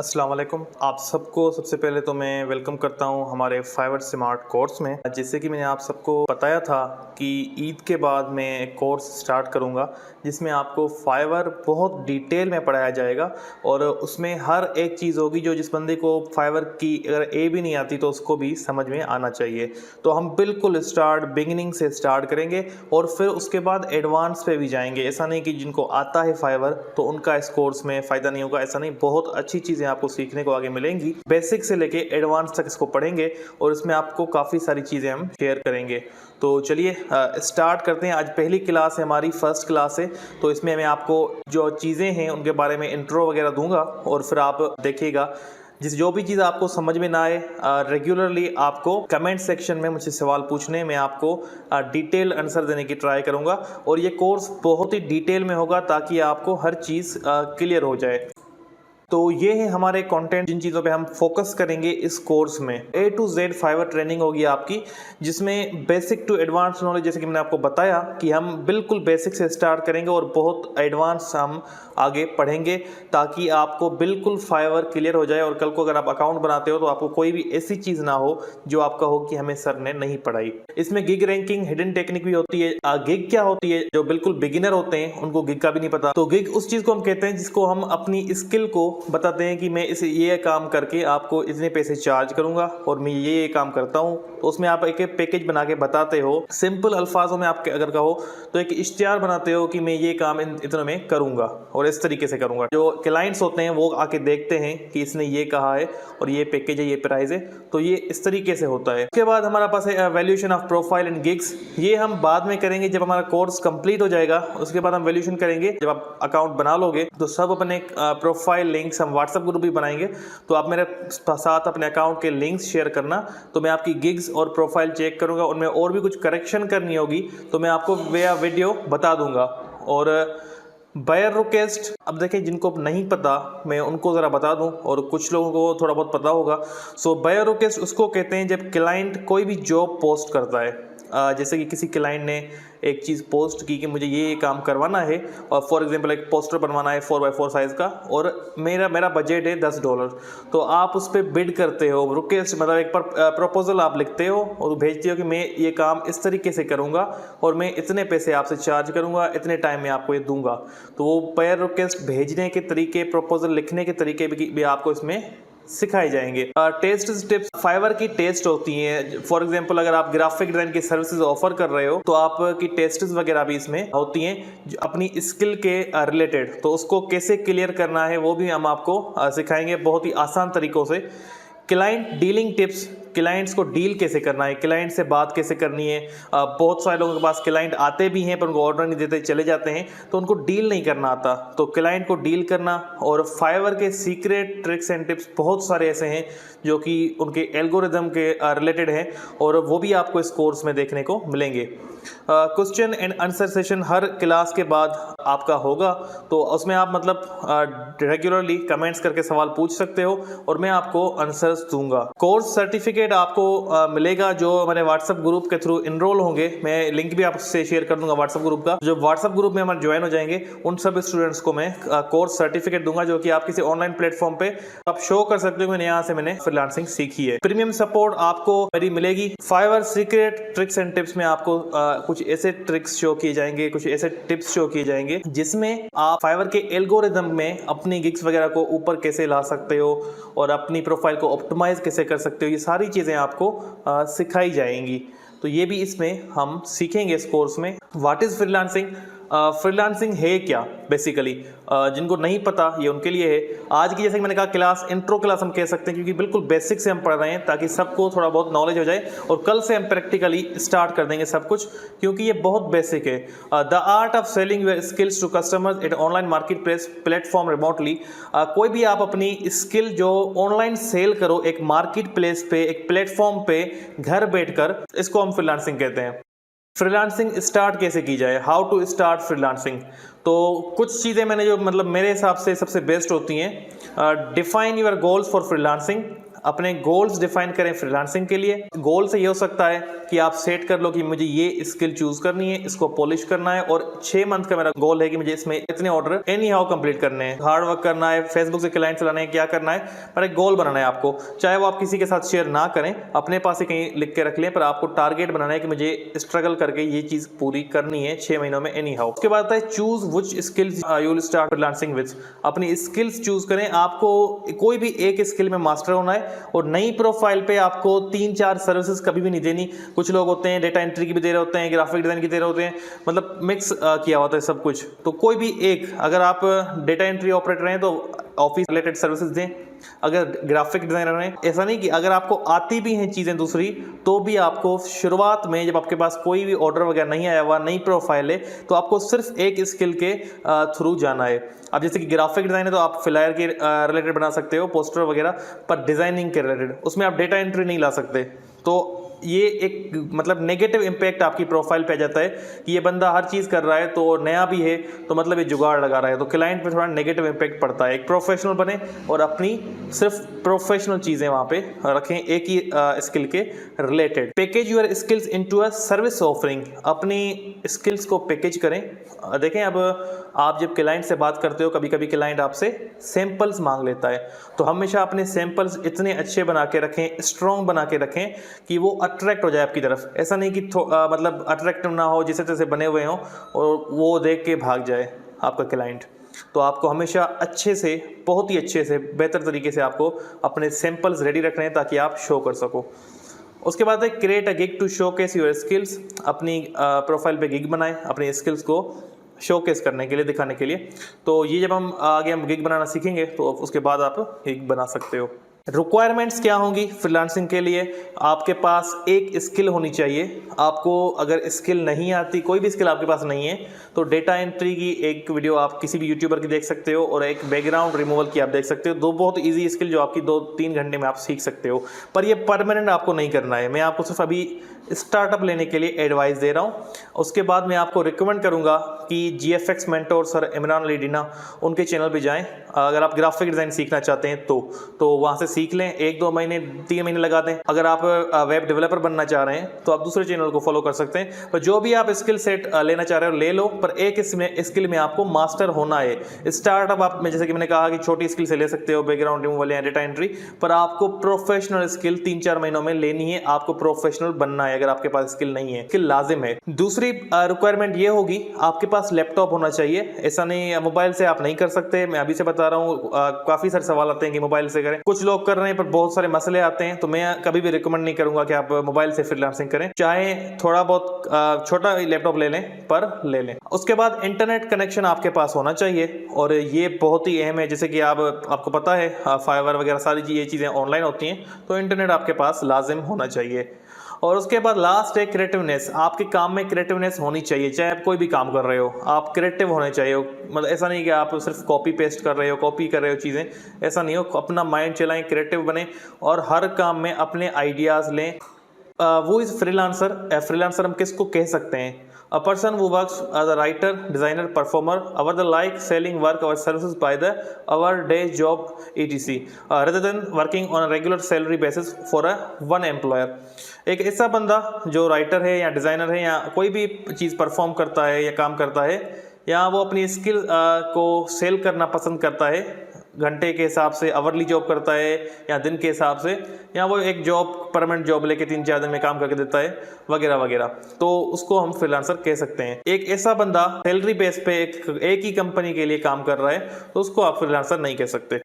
अस्सलाम वालेकुम। आप सबको सबसे पहले तो मैं वेलकम करता हूं हमारे फाइवर स्मार्ट कोर्स में। जैसे कि मैंने आप सबको बताया था कि ईद के बाद मैं एक कोर्स स्टार्ट करूंगा जिसमें आपको फाइवर बहुत डिटेल में पढ़ाया जाएगा और उसमें हर एक चीज़ होगी जो जिस बंदे को फाइवर की अगर ए भी नहीं आती तो उसको भी समझ में आना चाहिए। तो हम बिल्कुल बिगिनिंग से स्टार्ट करेंगे और फिर उसके बाद एडवांस पे भी जाएंगे। ऐसा नहीं कि जिनको आता है फाइवर तो उनका इस कोर्स में फ़ायदा नहीं होगा, ऐसा नहीं। बहुत अच्छी चीज़ें आपको सीखने को आगे मिलेंगी। बेसिक से लेके एडवांस तक इसको पढ़ेंगे और इसमें आपको काफ़ी सारी चीज़ें हम शेयर करेंगे। तो चलिए स्टार्ट करते हैं। आज पहली क्लास है, हमारी फर्स्ट क्लास है। तो इसमें मैं आपको जो चीज़ें हैं उनके बारे में इंट्रो वगैरह दूंगा और फिर आप देखिएगा जो भी चीज़ आपको समझ में ना आए रेगुलरली आपको कमेंट सेक्शन में मुझसे सवाल पूछने, मैं आपको डिटेल आंसर देने की ट्राई करूंगा। और ये कोर्स बहुत ही डिटेल में होगा ताकि आपको हर चीज़ क्लियर हो जाए। तो ये है हमारे कंटेंट, जिन चीज़ों पे हम फोकस करेंगे इस कोर्स में। A to Z Fiverr training होगी आपकी, जिसमें बेसिक टू एडवांस नॉलेज, जैसे कि मैंने आपको बताया कि हम बिल्कुल बेसिक से स्टार्ट करेंगे और बहुत एडवांस हम आगे पढ़ेंगे ताकि आपको बिल्कुल फाइवर क्लियर हो जाए। और कल को अगर आप अकाउंट बनाते हो तो आपको कोई भी ऐसी चीज़ ना हो जो आपका हो कि हमें सर ने नहीं पढ़ाई। इसमें गिग रैंकिंग, हिडन टेक्निक भी होती है। गिग क्या होती है? जो बिल्कुल बिगिनर होते हैं उनको गिग का भी नहीं पता। तो गिग उस चीज़ को हम कहते हैं जिसको हम अपनी स्किल को बताते हैं कि मैं इसे ये काम करके आपको इतने पैसे चार्ज करूंगा और मैं ये काम करता हूं। तो उसमें आप एक पैकेज बना के बताते हो। सिंपल अल्फाजों में आप अगर कहो तो एक इश्तिहार बनाते हो कि मैं ये काम इतने में करूंगा और इस तरीके से करूंगा। जो क्लाइंट्स होते हैं वो आके देखते हैं कि इसने ये कहा है और ये पैकेज है, ये प्राइस है, तो ये इस तरीके से होता है। उसके बाद हमारा पास है valuation of profile and gigs. ये हम बाद में करेंगे जब हमारा कोर्स कंप्लीट हो जाएगा। उसके बाद हम वैल्यूएशन करेंगे जब आप अकाउंट बना लोगे तो सब अपने प्रोफाइल लिंक्स हम व्हाट्सएप ग्रुप भी बनाएंगे। तो आप मेरे साथ अपने अकाउंट के लिंक्स शेयर करना, तो मैं आपकी गिग्स और प्रोफाइल चेक करूंगा। उनमें और भी कुछ करेक्शन करनी होगी तो मैं आपको वया वीडियो बता दूंगा। और बायर रिक्वेस्ट, अब देखें जिनको नहीं पता मैं उनको ज़रा बता दूं और कुछ लोगों को थोड़ा बहुत पता होगा। सो बायर रिक्वेस्ट उसको कहते हैं जब क्लाइंट कोई भी जॉब पोस्ट करता है। जैसे कि किसी क्लाइंट ने एक चीज़ पोस्ट की कि मुझे ये काम करवाना है और फॉर एग्जांपल एक पोस्टर बनवाना है 4x4 साइज़ का और मेरा बजट है $10। तो आप उस पर बिड करते हो, रिक्वेस्ट मतलब एक प्रपोजल आप लिखते हो और भेजते हो कि मैं ये काम इस तरीके से करूँगा और मैं इतने पैसे आपसे चार्ज करूँगा, इतने टाइम में आपको ये दूंगा। तो वो बायर रिक्वेस्ट भेजने के तरीके, प्रपोजल लिखने के तरीके भी आपको इसमें सिखाए जाएंगे। टेस्ट टिप्स, फाइवर की टेस्ट होती है। फॉर एग्जांपल अगर आप ग्राफिक डिजाइन की सर्विसेज ऑफर कर रहे हो तो आपकी टेस्ट वगैरह भी इसमें होती हैं अपनी स्किल के रिलेटेड। तो उसको कैसे क्लियर करना है वो भी हम आपको सिखाएंगे बहुत ही आसान तरीकों से। क्लाइंट डीलिंग टिप्स, क्लाइंट्स को डील कैसे करना है, क्लाइंट से बात कैसे करनी है। बहुत सारे लोगों के पास क्लाइंट आते भी हैं पर उनको ऑर्डर नहीं देते, चले जाते हैं, तो उनको डील नहीं करना आता। तो क्लाइंट को डील करना। और फाइवर के सीक्रेट ट्रिक्स एंड टिप्स बहुत सारे ऐसे हैं जो कि उनके एल्गोरिदम के रिलेटेड हैं और वो भी आपको इस कोर्स में देखने को मिलेंगे। Question and answer session her class के बाद आपका होगा, तो उसमें आप मतलब रेगुलरली कमेंट्स करके सवाल पूछ सकते हो और मैं आपको आंसर्स दूंगा। कोर्स सर्टिफिकेट आपको मिलेगा जो हमारे व्हाट्सएप ग्रुप के थ्रू इनरोल होंगे। मैं लिंक भी आपसे शेयर कर दूंगा व्हाट्सएप ग्रुप का। जो व्हाट्सएप ग्रुप में हमारे ज्वाइन हो जाएंगे उन सब स्टूडेंट्स को मैं कोर्स सर्टिफिकेट दूंगा जो कि आप किसी ऑनलाइन प्लेटफॉर्म पे आप शो कर सकते हो कि यहाँ से मैंने फ्रीलांसिंग सीखी है। प्रीमियम सपोर्ट आपको मेरी मिलेगी। Fiverr secret tricks and tips में आपको कुछ ऐसे ट्रिक्स शो किए जाएंगे, कुछ ऐसे टिप्स शो किए जाएंगे जिसमें आप फाइवर के एल्गोरिदम में अपनी गिग्स वगैरह को ऊपर कैसे ला सकते हो और अपनी प्रोफाइल को ऑप्टिमाइज कैसे कर सकते हो। ये सारी चीज़ें आपको सिखाई जाएंगी। तो ये भी इसमें हम सीखेंगे इस कोर्स में। What is freelancing? फ्रीलांसिंग है क्या बेसिकली, जिनको नहीं पता ये उनके लिए है। आज की जैसे कि मैंने कहा क्लास इंट्रो क्लास हम कह सकते हैं क्योंकि बिल्कुल बेसिक से हम पढ़ रहे हैं ताकि सबको थोड़ा बहुत नॉलेज हो जाए और कल से हम प्रैक्टिकली स्टार्ट कर देंगे सब कुछ क्योंकि ये बहुत बेसिक है। The art of selling your skills to customers at online marketplace platform remotely. कोई भी आप अपनी स्किल जो ऑनलाइन सेल करो एक मार्केट प्लेस पे, एक प्लेटफॉर्म पे घर बैठकर, इसको हम फ्रीलांसिंग कहते हैं। फ्रीलांसिंग स्टार्ट कैसे की जाए, हाउ टू स्टार्ट फ्रीलांसिंग। तो कुछ चीज़ें मैंने जो मतलब मेरे हिसाब से सबसे बेस्ट होती हैं। Define your goals for freelancing. अपने गोल्स डिफाइन करें फ्रीलांसिंग के लिए। गोल से ये हो सकता है कि आप सेट कर लो कि मुझे ये स्किल चूज करनी है, इसको पॉलिश करना है और 6 मंथ का मेरा गोल है कि मुझे इसमें इतने ऑर्डर एनी हाउ कंप्लीट करने हैं, हार्ड वर्क करना है, फेसबुक से क्लाइंट चलाने हैं, क्या करना है, पर एक गोल बनाना है आपको। चाहे वो आप किसी के साथ शेयर ना करें, अपने पास ही कहीं लिख के रख लें, पर आपको टारगेट बनाना है कि मुझे स्ट्रगल करके ये चीज पूरी करनी है 6 महीनों में एनी हाउ। उसके बाद आता है choose which skills you will start freelancing with. अपनी स्किल्स चूज करें, आपको कोई भी एक स्किल में मास्टर होना है और नई प्रोफाइल पे आपको 3-4 सर्विसेज कभी भी नहीं देनी। कुछ लोग होते हैं डेटा एंट्री की भी दे रहे होते हैं, ग्राफिक डिजाइन की दे रहे होते हैं, मतलब मिक्स किया होता है सब कुछ। तो कोई भी एक, अगर आप डेटा एंट्री ऑपरेटर हैं तो ऑफिस रिलेटेड सर्विसेज दें, अगर ग्राफिक डिजाइनर हैं, ऐसा नहीं कि अगर आपको आती भी हैं चीज़ें दूसरी तो भी आपको शुरुआत में जब आपके पास कोई भी ऑर्डर वगैरह नहीं आया हुआ, नई प्रोफाइल है, तो आपको सिर्फ एक स्किल के थ्रू जाना है। अब जैसे कि ग्राफिक डिजाइन है तो आप फ्लायर के रिलेटेड बना सकते हो, पोस्टर वगैरह, पर डिजाइनिंग के रिलेटेड उसमें आप डेटा एंट्री नहीं ला सकते। तो ये एक मतलब नेगेटिव इम्पैक्ट आपकी प्रोफाइल पे आ जाता है कि ये बंदा हर चीज़ कर रहा है तो नया भी है, तो मतलब ये जुगाड़ लगा रहा है, तो क्लाइंट पे थोड़ा नेगेटिव इम्पैक्ट पड़ता है। एक प्रोफेशनल बने और अपनी सिर्फ प्रोफेशनल चीज़ें वहाँ पे रखें, एक ही स्किल के related. Package your skills into a service offering. अपनी स्किल्स को पैकेज करें। देखें, अब आप जब क्लाइंट से बात करते हो, कभी कभी क्लाइंट आपसे सैंपल्स मांग लेता है, तो हमेशा अपने सैंपल्स इतने अच्छे बना के रखें, स्ट्रॉन्ग बना के रखें कि वो अट्रैक्ट हो जाए आपकी तरफ। ऐसा नहीं कि मतलब अट्रैक्टिव ना हो, जिसे तैसे बने हुए हों और वो देख के भाग जाए आपका क्लाइंट। तो आपको हमेशा अच्छे से, बहुत ही अच्छे से, बेहतर तरीके से आपको अपने सैंपल्स रेडी रखने हैं ताकि आप शो कर सको। उसके बाद है create a gig to showcase your skills. अपनी प्रोफाइल पे गिग बनाएं अपनी स्किल्स को शोकेस करने के लिए, दिखाने के लिए। तो ये जब हम आगे गिग बनाना सीखेंगे तो उसके बाद आप गिग बना सकते हो। रिक्वायरमेंट्स क्या होंगी फ्रीलांसिंग के लिए? आपके पास एक स्किल होनी चाहिए। आपको अगर स्किल नहीं आती, कोई भी स्किल आपके पास नहीं है, तो डेटा एंट्री की एक वीडियो आप किसी भी यूट्यूबर की देख सकते हो और एक बैकग्राउंड रिमूवल की आप देख सकते हो। दो बहुत इजी स्किल जो आपकी 2-3 घंटे में आप सीख सकते हो, पर ये परमानेंट आपको नहीं करना है। मैं आपको सिर्फ अभी स्टार्टअप लेने के लिए एडवाइस दे रहा हूँ। उसके बाद मैं आपको रिकमेंड करूँगा कि GFX mentor sir Imran Ali Dina, उनके चैनल पे जाएं। अगर आप ग्राफिक डिज़ाइन सीखना चाहते हैं तो वहाँ से सीख लें, 1-2 महीने 3 महीने लगा दें। अगर आप वेब डेवलपर बनना चाह रहे हैं तो आप दूसरे चैनल को फॉलो कर सकते हैं। पर जो भी आप स्किल सेट लेना चाह रहे हो ले लो, पर एक स्किल में आपको मास्टर होना है। स्टार्टअप आप में, जैसे कि मैंने कहा कि छोटी स्किल से ले सकते हो, बैकग्राउंड रिमूवल या डेटा एंट्री, पर आपको प्रोफेशनल स्किल 3-4 महीनों में लेनी है। आपको प्रोफेशनल बनना है। अगर आपके पास स्किल नहीं है, स्किल लाजिम है। दूसरी रिक्वायरमेंट ये होगी, आपके पास लैपटॉप होना चाहिए। ऐसा नहीं मोबाइल से आप नहीं कर सकते, मैं अभी से बता रहा हूँ। काफ़ी सारे सवाल आते हैं कि मोबाइल से करें, कुछ लोग कर रहे हैं पर बहुत सारे मसले आते हैं, तो मैं कभी भी रिकमेंड नहीं करूंगा कि आप मोबाइल से फ्रीलांसिंग करें। चाहे थोड़ा बहुत छोटा लैपटॉप ले लें, पर ले लें। उसके बाद इंटरनेट कनेक्शन आपके पास होना चाहिए और ये बहुत ही अहम है। जैसे कि आपको पता है फाइवर वगैरह सारी ये चीज़ें ऑनलाइन होती हैं, तो इंटरनेट आपके पास लाजिम होना चाहिए। और उसके बाद लास्ट है क्रिएटिवनेस। आपके काम में क्रिएटिवनेस होनी चाहिए। चाहे आप कोई भी काम कर रहे हो, आप क्रिएटिव होने चाहिए। मतलब ऐसा नहीं कि आप सिर्फ कॉपी पेस्ट कर रहे हो, कॉपी कर रहे हो चीज़ें, ऐसा नहीं हो। अपना माइंड चलाएं, क्रिएटिव बने और हर काम में अपने आइडियाज़ लें। वो इज़ फ्रीलांसर। फ्रीलांसर हम किसको कह सकते हैं? A person who works as a writer, designer, performer, our the like selling work or services by the our day job etc. Rather than working on a regular salary basis for a one employer. एक ऐसा बंदा जो writer है या designer है या कोई भी चीज़ परफॉर्म करता है या काम करता है, या वो अपनी स्किल को सेल करना पसंद करता है, घंटे के हिसाब से आवरली जॉब करता है या दिन के हिसाब से, या वो एक जॉब परमानेंट जॉब लेके 3-4 दिन में काम करके देता है वगैरह वगैरह, तो उसको हम फ्रीलांसर कह सकते हैं। एक ऐसा बंदा सैलरी बेस पे एक ही कंपनी के लिए काम कर रहा है, तो उसको आप फ्रीलांसर नहीं कह सकते।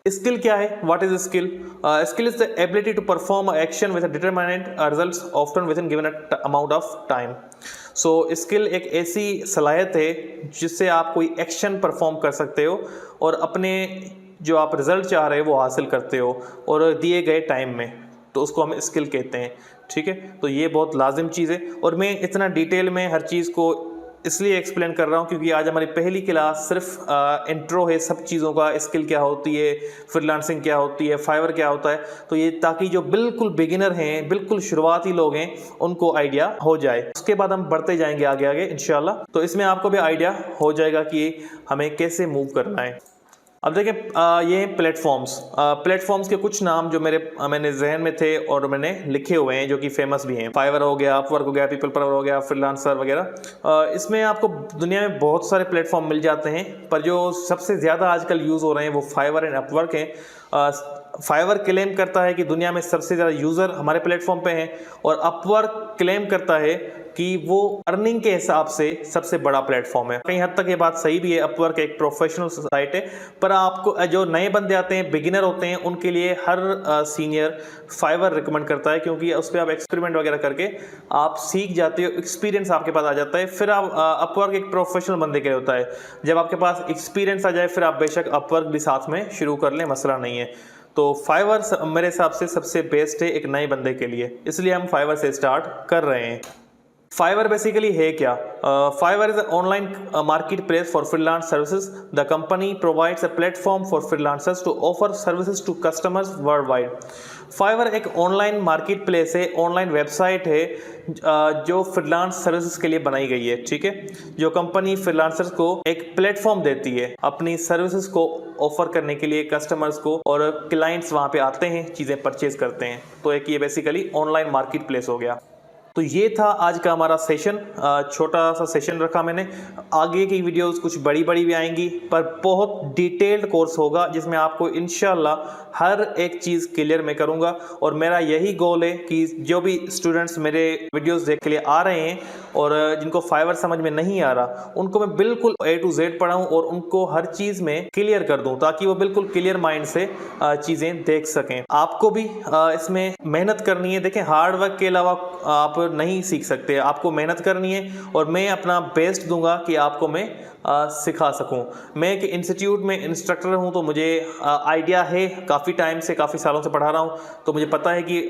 स्किल क्या है? What is skill? Skill is the ability to perform action with determinant results often within given amount of time. So skill एक ऐसी सलाहियत है जिससे आप कोई एक्शन परफॉर्म कर सकते हो और अपने जो आप रिजल्ट चाह रहे हो वो हासिल करते हो और दिए गए टाइम में, तो उसको हम स्किल कहते हैं। ठीक है, तो ये बहुत लाजिम चीज़ है और मैं इतना डिटेल में हर चीज़ को इसलिए एक्सप्लेन कर रहा हूँ क्योंकि आज हमारी पहली क्लास सिर्फ इंट्रो है सब चीज़ों का। स्किल क्या होती है, फ्रीलांसिंग क्या होती है, फाइवर क्या होता है, तो ये ताकि जो बिल्कुल बिगिनर हैं, बिल्कुल शुरुआती लोग हैं, उनको आइडिया हो जाए। उसके बाद हम बढ़ते जाएंगे आगे आगे इंशाल्लाह, तो इसमें आपको भी आइडिया हो जाएगा कि हमें कैसे मूव करना है। अब देखें ये प्लेटफॉर्म्स के कुछ नाम जो मैंने जहन में थे और मैंने लिखे हुए हैं जो कि फेमस भी हैं। फाइवर हो गया, अपवर्क हो गया, पीपल पावर हो गया, फ्रीलांसर वगैरह। इसमें आपको दुनिया में बहुत सारे प्लेटफॉर्म मिल जाते हैं, पर जो सबसे ज़्यादा आजकल यूज़ हो रहे हैं वो फाइवर एंड अपवर्क हैं। फाइवर क्लेम करता है कि दुनिया में सबसे ज़्यादा यूज़र हमारे प्लेटफॉर्म पे हैं, और अपवर्क क्लेम करता है कि वो अर्निंग के हिसाब से सबसे बड़ा प्लेटफॉर्म है। कहीं हद तक ये बात सही भी है, अपवर्क एक प्रोफेशनल साइट है, पर आपको जो नए बंदे आते हैं, बिगिनर होते हैं, उनके लिए हर सीनियर फाइवर रिकमेंड करता है, क्योंकि उस पर आप एक्सपेरिमेंट वगैरह करके आप सीख जाते हो, एक्सपीरियंस आपके पास आ जाता है। फिर आप अपवर्क एक प्रोफेशनल बंदे के लिए होता है। जब आपके पास एक्सपीरियंस आ जाए फिर आप बेशक अपवर्क भी साथ में शुरू कर लें, मसला नहीं है। तो फाइवर मेरे हिसाब से सबसे बेस्ट है एक नए बंदे के लिए, इसलिए हम फाइवर से स्टार्ट कर रहे हैं। फाइवर बेसिकली है क्या? Fiverr is online marketplace for freelance services. The company provides a platform for freelancers to offer services to customers worldwide. Fiverr एक ऑनलाइन मार्केट प्लेस है, ऑनलाइन वेबसाइट है जो freelance services के लिए बनाई गई है, ठीक है। जो कंपनी फ्रीलांसर्स को एक प्लेटफॉर्म देती है अपनी सर्विसेज को ऑफर करने के लिए कस्टमर्स को, और क्लाइंट्स वहाँ पे आते हैं, चीज़ें परचेज करते हैं। तो एक ये बेसिकली ऑनलाइन मार्केट प्लेस हो गया। तो ये था आज का हमारा सेशन, छोटा सा सेशन रखा मैंने। आगे की वीडियोस कुछ बड़ी बड़ी भी आएंगी, पर बहुत डिटेल्ड कोर्स होगा जिसमें आपको इंशाल्लाह हर एक चीज़ क्लियर मैं करूँगा। और मेरा यही गोल है कि जो भी स्टूडेंट्स मेरे वीडियोस देख के लिए आ रहे हैं और जिनको फाइवर समझ में नहीं आ रहा, उनको मैं बिल्कुल A to Z पढ़ाऊँ और उनको हर चीज़ में क्लियर कर दूँ, ताकि वो बिल्कुल क्लियर माइंड से चीज़ें देख सकें। आपको भी इसमें मेहनत करनी है। देखें, हार्ड वर्क के अलावा आप नहीं सीख सकते, आपको मेहनत करनी है, और मैं अपना बेस्ट दूंगा कि आपको मैं सिखा सकूं। मैं एक इंस्टीट्यूट में इंस्ट्रक्टर हूं, तो मुझे आइडिया है, काफ़ी टाइम से, काफ़ी सालों से पढ़ा रहा हूं, तो मुझे पता है कि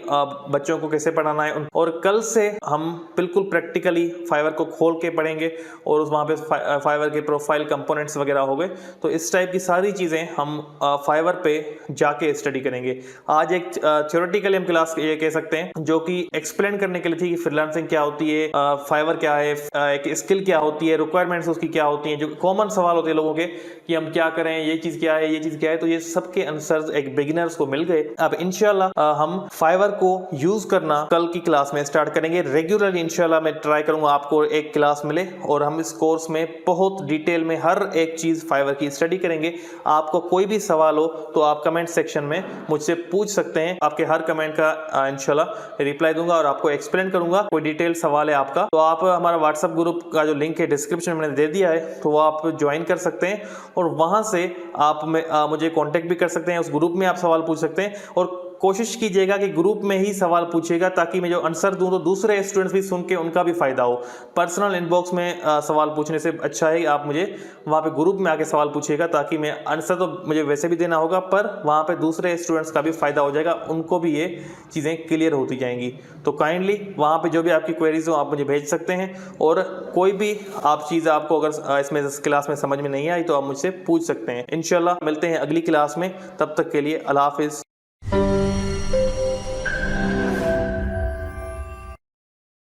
बच्चों को कैसे पढ़ाना है। और कल से हम बिल्कुल प्रैक्टिकली फाइवर को खोल के पढ़ेंगे, और वहाँ पे फाइवर के प्रोफाइल कंपोनेंट्स वगैरह हो गए। तो इस टाइप की सारी चीज़ें हम फाइवर पे जाके स्टडी करेंगे। आज एक थ्योरेटिकल हम क्लास ये कह सकते हैं, जो कि एक्सप्लेन करने के लिए थी कि फ्रीलांसिंग क्या होती है, फाइवर क्या है, एक स्किल क्या होती है, रिक्वायरमेंट्स उसकी क्या होती हैं, जो कॉमन सवाल होते हैं लोगों के कि हम क्या करें, ये चीज़ क्या है, ये चीज़ क्या है। तो ये सबके आंसर्स एक बिगिनर्स को मिल गए। अब इंशाल्लाह हम फाइवर को यूज़ करना कल की क्लास में स्टार्ट करेंगे। रेगुलरली इंशाल्लाह मैं ट्राई करूँगा आपको एक क्लास मिले, और हम इस कोर्स में बहुत डिटेल में हर एक चीज़ फाइवर की स्टडी करेंगे। आपको कोई भी सवाल हो तो आप कमेंट सेक्शन में मुझसे पूछ सकते हैं। आपके हर कमेंट का इंशाल्लाह रिप्लाई दूंगा और आपको एक्सप्लेन करूंगा। कोई डिटेल सवाल है आपका तो आप हमारा व्हाट्सएप ग्रुप का जो लिंक है डिस्क्रिप्शन में मैंने दे दिया है, तो वो आप ज्वाइन कर सकते हैं, और वहां से आप मुझे कांटेक्ट भी कर सकते हैं। उस ग्रुप में आप सवाल पूछ सकते हैं, और कोशिश कीजिएगा कि ग्रुप में ही सवाल पूछिएगा, ताकि मैं जो आंसर दूं तो दूसरे स्टूडेंट्स भी सुन के उनका भी फायदा हो। पर्सनल इनबॉक्स में सवाल पूछने से अच्छा है आप मुझे वहाँ पे ग्रुप में आके सवाल पूछिएगा, ताकि मैं आंसर तो मुझे वैसे भी देना होगा, पर वहाँ पे दूसरे स्टूडेंट्स का भी फायदा हो जाएगा, उनको भी ये चीज़ें क्लियर होती जाएंगी। तो काइंडली वहाँ पे जो भी आपकी क्वेरीज हो आप मुझे भेज सकते हैं, और कोई भी आप चीज़ आपको अगर इसमें क्लास में समझ में नहीं आई तो आप मुझसे पूछ सकते हैं। इंशाल्लाह मिलते हैं अगली क्लास में, तब तक के लिए अल्लाह हाफिज़।